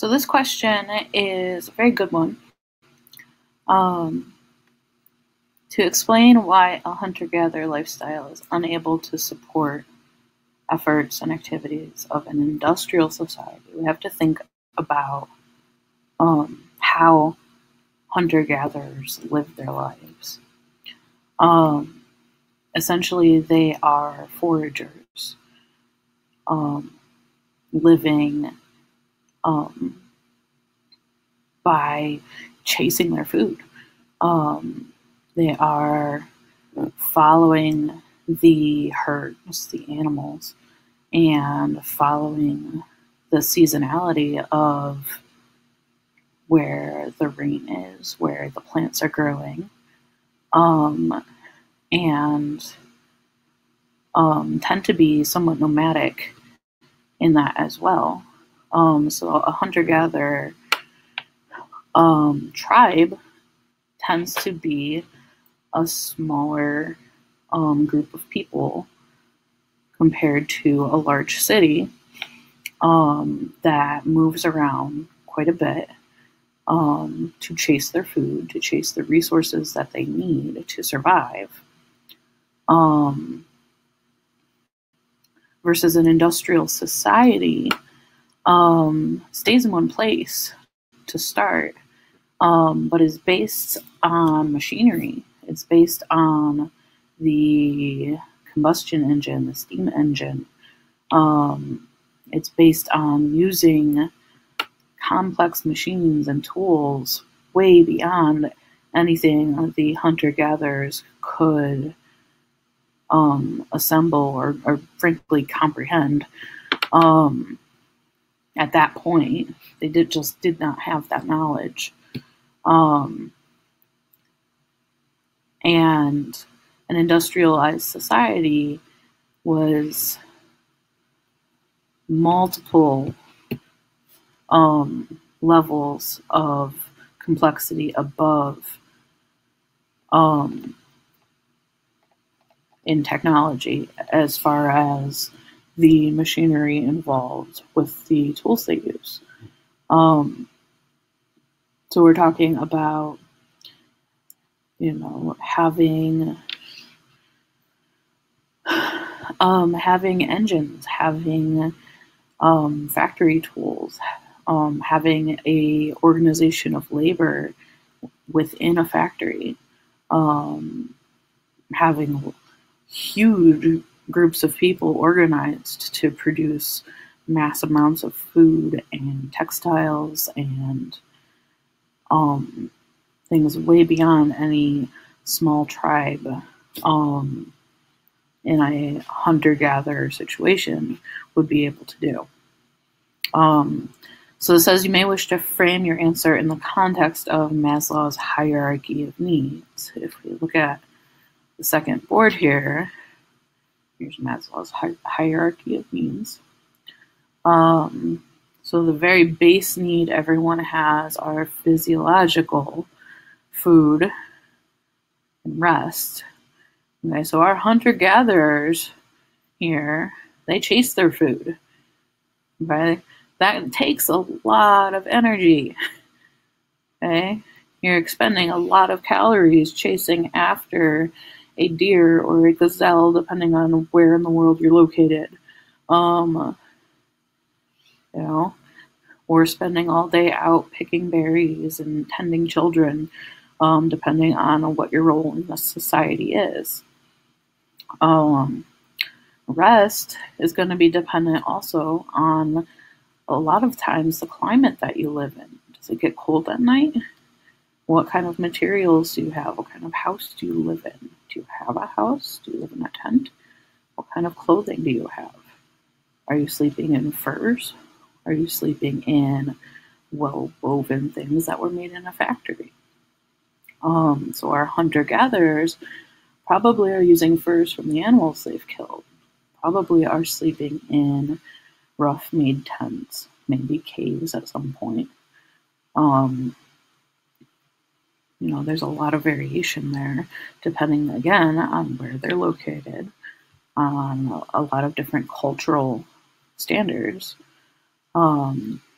So this question is a very good one. To explain why a hunter-gatherer lifestyle is unable to support efforts and activities of an industrial society, we have to think about how hunter-gatherers live their lives. Essentially, they are foragers, living by chasing their food. They are following the herds, the animals, and following the seasonality of where the rain is, where the plants are growing, and tend to be somewhat nomadic in that as well. So a hunter-gatherer tribe tends to be a smaller group of people compared to a large city that moves around quite a bit to chase their food, to chase the resources that they need to survive. Versus an industrial society stays in one place to start, but is based on machinery. It's based on the combustion engine, the steam engine. It's based on using complex machines and tools way beyond anything the hunter-gatherers could assemble or frankly comprehend. At that point, they just did not have that knowledge. And an industrialized society was multiple levels of complexity above in technology as far as the machinery involved with the tools they use. So we're talking about, having engines, having factory tools, having a organization of labor within a factory, having huge groups of people organized to produce mass amounts of food and textiles and things way beyond any small tribe in a hunter-gatherer situation would be able to do. So it says you may wish to frame your answer in the context of Maslow's hierarchy of needs. If we look at the second board here, here's Maslow's hierarchy of needs. So the very base need everyone has are physiological, food, and rest. Okay, so our hunter-gatherers here, they chase their food. Okay, that takes a lot of energy. Okay, you're expending a lot of calories chasing after a deer or a gazelle, depending on where in the world you're located. Or spending all day out picking berries and tending children, depending on what your role in the society is. Rest is going to be dependent also on a lot of times the climate that you live in. Does it get cold at night? What kind of materials do you have? What kind of house do you live in? Do you have a house? Do you live in a tent? What kind of clothing do you have? Are you sleeping in furs? Are you sleeping in well-woven things that were made in a factory? So our hunter-gatherers probably are using furs from the animals they've killed. Probably are sleeping in rough-made tents, maybe caves at some point. There's a lot of variation there, depending, again, on where they're located, on a lot of different cultural standards.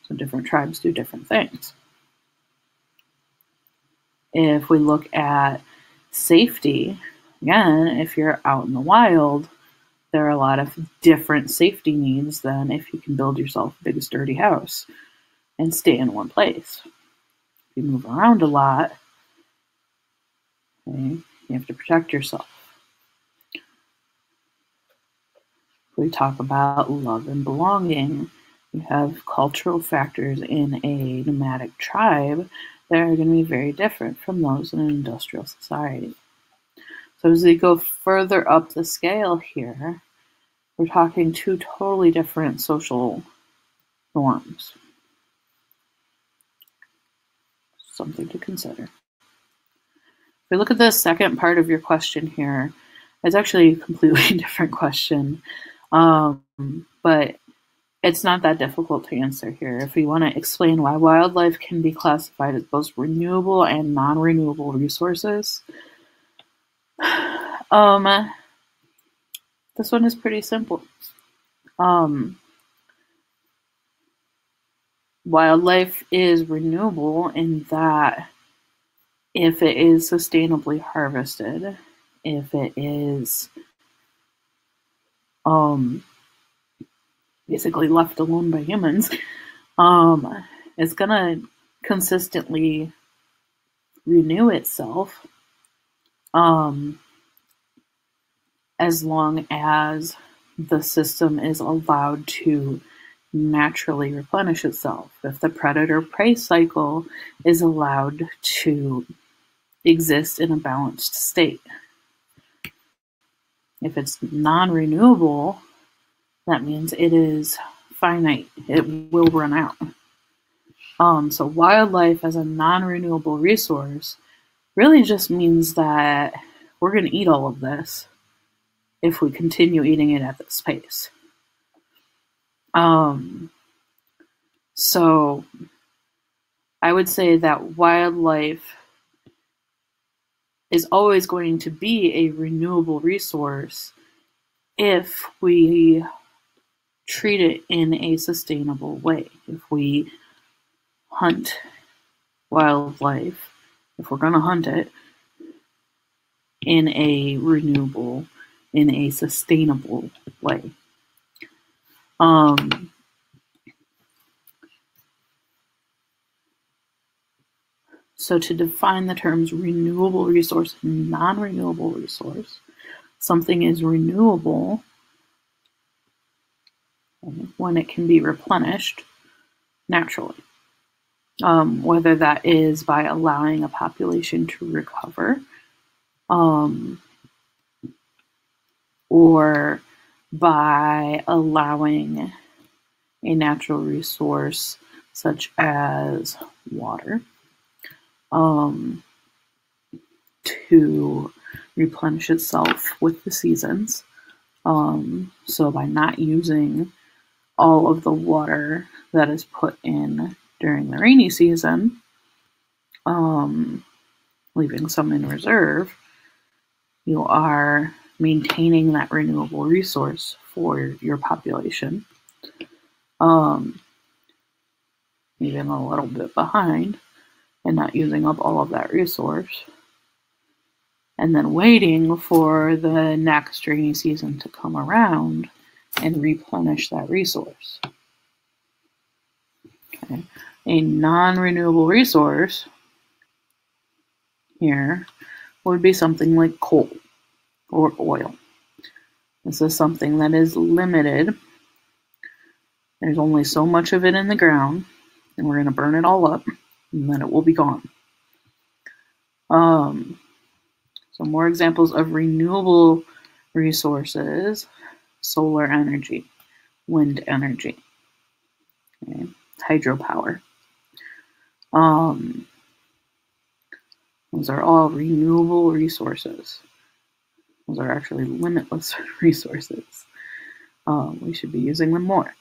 So different tribes do different things. If we look at safety, again, if you're out in the wild, there are a lot of different safety needs than if you can build yourself a big sturdy house and stay in one place. If you move around a lot, okay, you have to protect yourself. If we talk about love and belonging, you have cultural factors in a nomadic tribe that are going to be very different from those in an industrial society. So as we go further up the scale here, we're talking two totally different social norms. Something to consider. If we look at the second part of your question here, it's actually a completely different question, but it's not that difficult to answer here. If we want to explain why wildlife can be classified as both renewable and non-renewable resources, this one is pretty simple. Wildlife is renewable in that if it is sustainably harvested, if it is basically left alone by humans, it's gonna consistently renew itself as long as the system is allowed to naturally replenish itself. If the predator-prey cycle is allowed to exist in a balanced state. If it's non-renewable, that means it is finite. It will run out. So wildlife as a non-renewable resource really just means that we're going to eat all of this if we continue eating it at this pace. So I would say that wildlife is always going to be a renewable resource if we treat it in a sustainable way. If we hunt wildlife, if we're going to hunt it in a renewable, in a sustainable way. So to define the terms renewable resource and non-renewable resource, something is renewable when it can be replenished naturally, whether that is by allowing a population to recover, or by allowing a natural resource such as water to replenish itself with the seasons. So by not using all of the water that is put in during the rainy season, leaving some in reserve, you are maintaining that renewable resource for your population, even a little bit behind, and not using up all of that resource, and then waiting for the next rainy season to come around and replenish that resource. Okay. A non-renewable resource here would be something like coal or oil. This is something that is limited. There's only so much of it in the ground, and we're going to burn it all up, and then it will be gone. So more examples of renewable resources: solar energy, wind energy, okay, hydropower. Those are all renewable resources. Those are actually limitless resources. We should be using them more.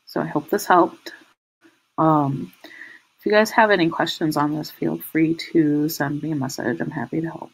So I hope this helped. If you guys have any questions on this, feel free to send me a message. I'm happy to help.